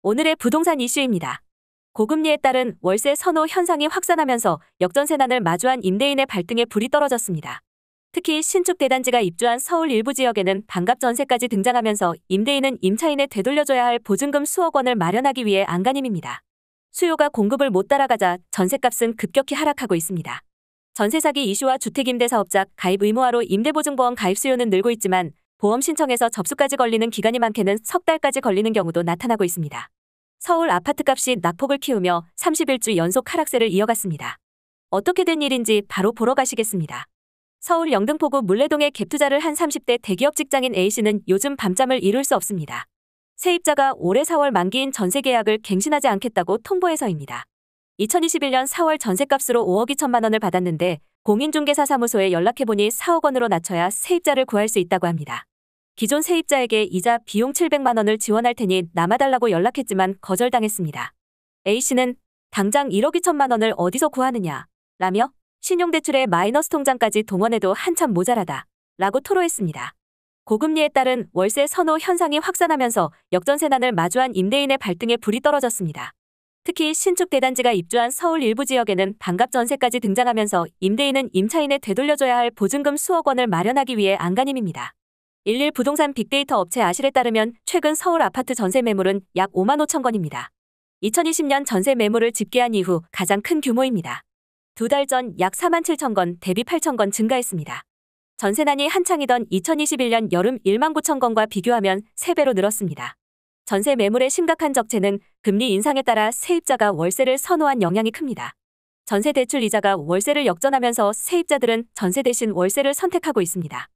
오늘의 부동산 이슈입니다. 고금리에 따른 월세 선호 현상이 확산하면서 역전세난을 마주한 임대인의 발등에 불이 떨어졌습니다. 특히 신축 대단지가 입주한 서울 일부 지역에는 반값 전세까지 등장하면서 임대인은 임차인에 되돌려줘야 할 보증금 수억 원을 마련하기 위해 안간힘입니다. 수요가 공급을 못 따라가자 전세값은 급격히 하락하고 있습니다. 전세 사기 이슈와 주택임대사업자 가입 의무화로 임대보증보험 가입 수요는 늘고 있지만 보험 신청에서 접수까지 걸리는 기간이 많게는 석 달까지 걸리는 경우도 나타나고 있습니다. 서울 아파트값이 낙폭을 키우며 31주 연속 하락세를 이어갔습니다. 어떻게 된 일인지 바로 보러 가시겠습니다. 서울 영등포구 물레동에 갭투자를 한 30대 대기업 직장인 A씨는 요즘 밤잠을 이룰 수 없습니다. 세입자가 올해 4월 만기인 전세 계약을 갱신하지 않겠다고 통보해서입니다. 2021년 4월 전세값으로 5억 2천만 원을 받았는데 공인중개사 사무소에 연락해보니 4억 원으로 낮춰야 세입자를 구할 수 있다고 합니다. 기존 세입자에게 이자 비용 700만 원을 지원할 테니 남아달라고 연락했지만 거절당했습니다. A씨는 당장 1억 2천만 원을 어디서 구하느냐 라며 신용대출에 마이너스 통장까지 동원해도 한참 모자라다 라고 토로했습니다. 고금리에 따른 월세 선호 현상이 확산하면서 역전세난을 마주한 임대인의 발등에 불이 떨어졌습니다. 특히 신축 대단지가 입주한 서울 일부 지역에는 반값 전세까지 등장하면서 임대인은 임차인에 되돌려줘야 할 보증금 수억 원을 마련하기 위해 안간힘입니다. 11 부동산 빅데이터 업체 아실에 따르면 최근 서울 아파트 전세 매물은 약 5만 5천 건입니다. 2020년 전세 매물을 집계한 이후 가장 큰 규모입니다. 2달 전 약 4만 7천 건 대비 8천 건 증가했습니다. 전세난이 한창이던 2021년 여름 1만 9천 건과 비교하면 3배로 늘었습니다. 전세 매물의 심각한 적체는 금리 인상에 따라 세입자가 월세를 선호한 영향이 큽니다. 전세 대출 이자가 월세를 역전하면서 세입자들은 전세 대신 월세를 선택하고 있습니다.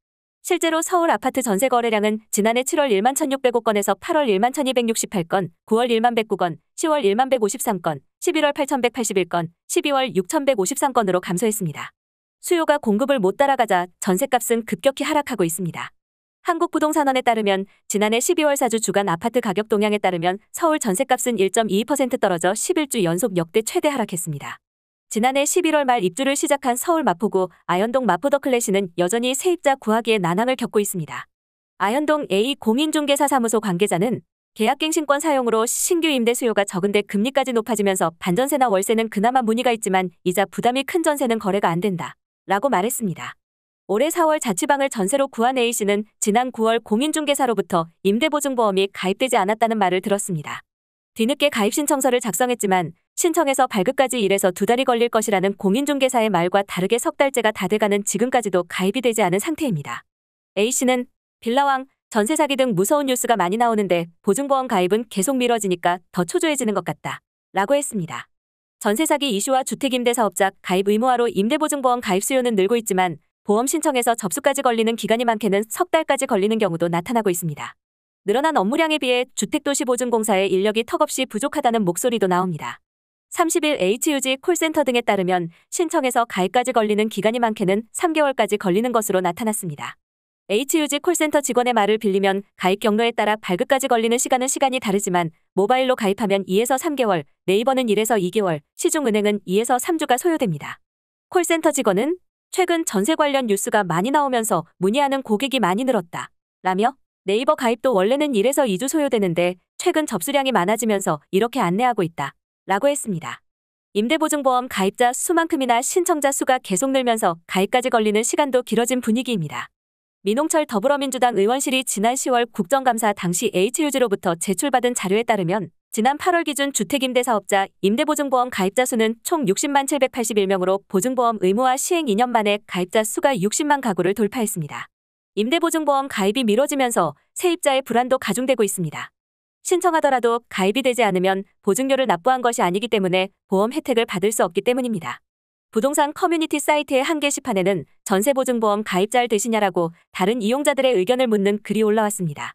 실제로 서울 아파트 전세 거래량은 지난해 7월 1만 1,605건에서 8월 1만 1,268건, 9월 1만 109건, 10월 1만 153건, 11월 8,181건, 12월 6,153건으로 감소했습니다. 수요가 공급을 못 따라가자 전세값은 급격히 하락하고 있습니다. 한국부동산원에 따르면 지난해 12월 4주 주간 아파트 가격 동향에 따르면 서울 전세값은 1.22% 떨어져 11주 연속 역대 최대 하락했습니다. 지난해 11월 말 입주를 시작한 서울 마포구 아현동 마포더클래시는 여전히 세입자 구하기에 난항을 겪고 있습니다. 아현동 A 공인중개사 사무소 관계자는 계약갱신권 사용으로 신규 임대 수요가 적은데 금리까지 높아지면서 반전세나 월세는 그나마 문의가 있지만 이자 부담이 큰 전세는 거래가 안 된다 라고 말했습니다. 올해 4월 자취방을 전세로 구한 A씨는 지난 9월 공인중개사로부터 임대보증보험이 가입되지 않았다는 말을 들었습니다. 뒤늦게 가입신청서를 작성했지만 신청에서 발급까지 1에서 2달이 걸릴 것이라는 공인중개사의 말과 다르게 석 달째가 다 돼가는 지금까지도 가입이 되지 않은 상태입니다. A씨는 빌라왕, 전세 사기 등 무서운 뉴스가 많이 나오는데 보증보험 가입은 계속 미뤄지니까 더 초조해지는 것 같다 라고 했습니다. 전세 사기 이슈와 주택임대사업자 가입 의무화로 임대보증보험 가입 수요는 늘고 있지만 보험 신청에서 접수까지 걸리는 기간이 많게는 석 달까지 걸리는 경우도 나타나고 있습니다. 늘어난 업무량에 비해 주택도시보증공사의 인력이 턱없이 부족하다는 목소리도 나옵니다. 30일 HUG 콜센터 등에 따르면 신청에서 가입까지 걸리는 기간이 많게는 3개월까지 걸리는 것으로 나타났습니다. HUG 콜센터 직원의 말을 빌리면 가입 경로에 따라 발급까지 걸리는 시간이 다르지만 모바일로 가입하면 2에서 3개월, 네이버는 1에서 2개월, 시중은행은 2에서 3주가 소요됩니다. 콜센터 직원은 최근 전세 관련 뉴스가 많이 나오면서 문의하는 고객이 많이 늘었다 라며 네이버 가입도 원래는 1에서 2주 소요되는데 최근 접수량이 많아지면서 이렇게 안내하고 있다 라고 했습니다. 임대보증보험 가입자 수만큼이나 신청자 수가 계속 늘면서 가입까지 걸리는 시간도 길어진 분위기입니다. 민홍철 더불어민주당 의원실이 지난 10월 국정감사 당시 HUG로부터 제출받은 자료에 따르면 지난 8월 기준 주택임대사업자 임대보증보험 가입자 수는 총 60만 781명으로 보증보험 의무화 시행 2년 만에 가입자 수가 60만 가구를 돌파했습니다. 임대보증보험 가입이 미뤄지면서 세입자의 불안도 가중되고 있습니다. 신청하더라도 가입이 되지 않으면 보증료를 납부한 것이 아니기 때문에 보험 혜택을 받을 수 없기 때문입니다. 부동산 커뮤니티 사이트의 한 게시판에는 전세보증보험 가입자를 되시냐라고 다른 이용자들의 의견을 묻는 글이 올라왔습니다.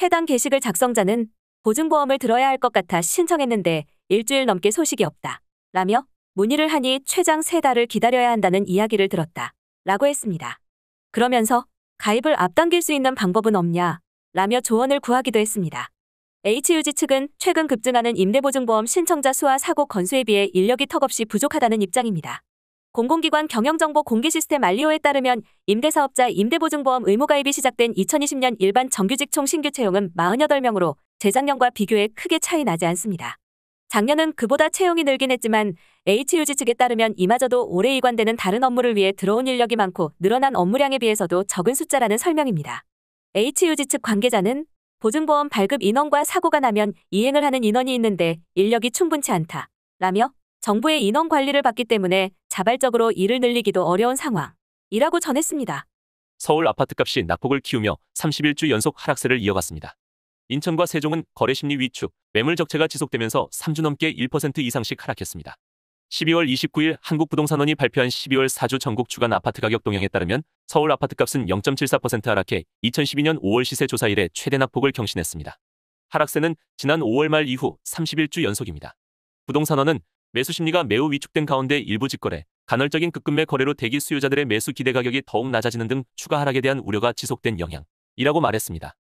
해당 게시글 작성자는 보증보험을 들어야 할 것 같아 신청했는데 일주일 넘게 소식이 없다 라며 문의를 하니 최장 3달을 기다려야 한다는 이야기를 들었다 라고 했습니다. 그러면서 가입을 앞당길 수 있는 방법은 없냐 라며 조언을 구하기도 했습니다. HUG 측은 최근 급증하는 임대보증보험 신청자 수와 사고 건수에 비해 인력이 턱없이 부족하다는 입장입니다. 공공기관 경영정보 공개시스템 알리오에 따르면 임대사업자 임대보증보험 의무가입이 시작된 2020년 일반 정규직 총 신규 채용은 48명으로 재작년과 비교해 크게 차이 나지 않습니다. 작년은 그보다 채용이 늘긴 했지만 HUG 측에 따르면 이마저도 올해 이관되는 다른 업무를 위해 들어온 인력이 많고 늘어난 업무량에 비해서도 적은 숫자라는 설명입니다. HUG 측 관계자는 보증보험 발급 인원과 사고가 나면 이행을 하는 인원이 있는데 인력이 충분치 않다 라며 정부의 인원 관리를 받기 때문에 자발적으로 일을 늘리기도 어려운 상황이라고 전했습니다. 서울 아파트값이 낙폭을 키우며 31주 연속 하락세를 이어갔습니다. 인천과 세종은 거래심리 위축, 매물 적체가 지속되면서 3주 넘게 1% 이상씩 하락했습니다. 12월 29일 한국부동산원이 발표한 12월 4주 전국 주간 아파트 가격 동향에 따르면 서울 아파트값은 0.74% 하락해 2012년 5월 시세 조사 이래 최대 낙폭을 경신했습니다. 하락세는 지난 5월 말 이후 31주 연속입니다. 부동산원은 매수 심리가 매우 위축된 가운데 일부 직거래, 간헐적인 급급매 거래로 대기 수요자들의 매수 기대 가격이 더욱 낮아지는 등 추가 하락에 대한 우려가 지속된 영향이라고 말했습니다.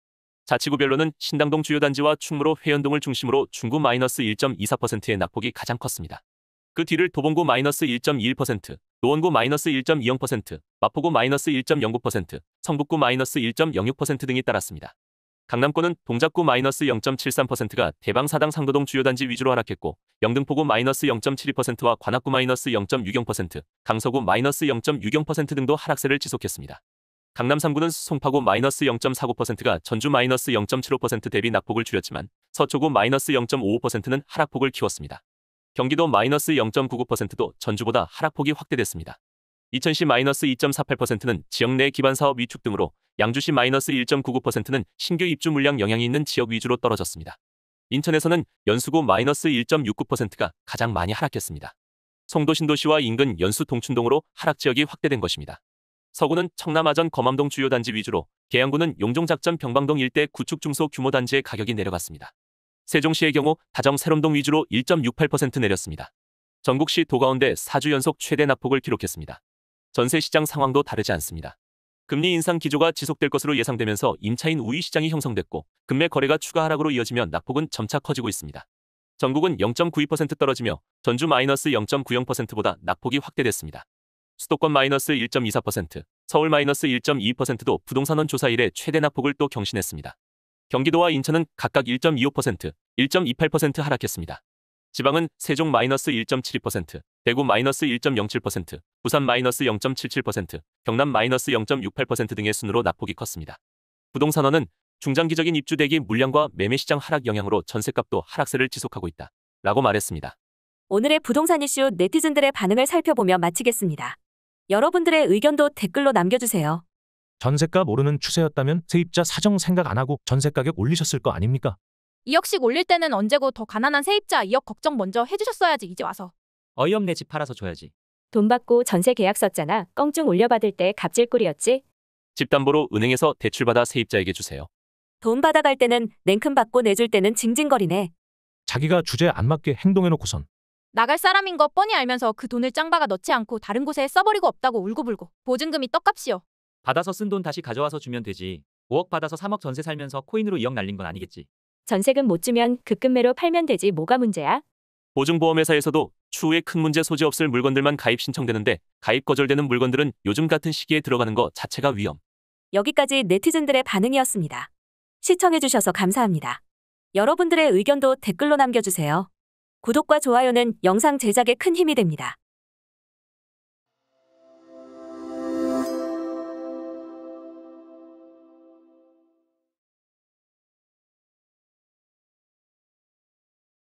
자치구별로는 신당동 주요 단지와 충무로 회원동을 중심으로 중구 -1.24%의 낙폭이 가장 컸습니다. 그 뒤를 도봉구 -1.21%, 노원구 -1.20%, 마포구 -1.09%, 성북구 -1.06% 등이 따랐습니다. 강남권은 동작구 -0.73%가 대방사당 상도동 주요 단지 위주로 하락했고 영등포구 -0.72%와 관악구 -0.60%, 강서구 -0.60% 등도 하락세를 지속했습니다. 강남 3구는 송파구 -0.49%가 전주 -0.75% 대비 낙폭을 줄였지만 서초구 -0.55%는 하락폭을 키웠습니다. 경기도 -0.99%도 전주보다 하락폭이 확대됐습니다. 이천시 -2.48%는 지역 내 기반사업 위축 등으로 양주시 -1.99%는 신규 입주 물량 영향이 있는 지역 위주로 떨어졌습니다. 인천에서는 연수구 -1.69%가 가장 많이 하락했습니다. 송도 신도시와 인근 연수 동춘동으로 하락 지역이 확대된 것입니다. 서구는 청남 아전 검암동 주요 단지 위주로, 계양구는 용종작전 병방동 일대 구축 중소 규모 단지의 가격이 내려갔습니다. 세종시의 경우 다정 세롬동 위주로 1.68% 내렸습니다. 전국시 도가운데 4주 연속 최대 낙폭을 기록했습니다. 전세시장 상황도 다르지 않습니다. 금리 인상 기조가 지속될 것으로 예상되면서 임차인 우위 시장이 형성됐고 금매 거래가 추가 하락으로 이어지며 낙폭은 점차 커지고 있습니다. 전국은 0.92% 떨어지며 전주 -0.90%보다 낙폭이 확대됐습니다. 수도권 -1.24%, 서울 -1.22%도 부동산원 조사 이래 최대 낙폭을 또 경신했습니다. 경기도와 인천은 각각 1.25%, 1.28% 하락했습니다. 지방은 세종 -1.72%, 대구 -1.07%, 부산 -0.77%, 경남 -0.68% 등의 순으로 낙폭이 컸습니다. 부동산원은 중장기적인 입주 대기 물량과 매매시장 하락 영향으로 전셋값도 하락세를 지속하고 있다 라고 말했습니다. 오늘의 부동산 이슈 네티즌들의 반응을 살펴보며 마치겠습니다. 여러분들의 의견도 댓글로 남겨주세요. 전세값 오르는 추세였다면 세입자 사정 생각 안 하고 전세 가격 올리셨을 거 아닙니까? 2억씩 올릴 때는 언제고 더 가난한 세입자 2억 걱정 먼저 해주셨어야지 이제 와서. 어이없네 집 팔아서 줘야지. 돈 받고 전세 계약 썼잖아. 껑충 올려받을 때 갑질꾼이었지. 집 담보로 은행에서 대출받아 세입자에게 주세요. 돈 받아갈 때는 냉큼 받고 내줄 때는 징징거리네. 자기가 주제에 안 맞게 행동해놓고선 나갈 사람인 거 뻔히 알면서 그 돈을 짱박아 넣지 않고 다른 곳에 써버리고 없다고 울고불고. 보증금이 떡값이요. 받아서 쓴 돈 다시 가져와서 주면 되지. 5억 받아서 3억 전세 살면서 코인으로 2억 날린 건 아니겠지. 전세금 못 주면 급급매로 팔면 되지 뭐가 문제야? 보증보험회사에서도 추후에 큰 문제 소지 없을 물건들만 가입 신청되는데 가입 거절되는 물건들은 요즘 같은 시기에 들어가는 거 자체가 위험. 여기까지 네티즌들의 반응이었습니다. 시청해주셔서 감사합니다. 여러분들의 의견도 댓글로 남겨주세요. 구독과 좋아요는 영상 제작에 큰 힘이 됩니다.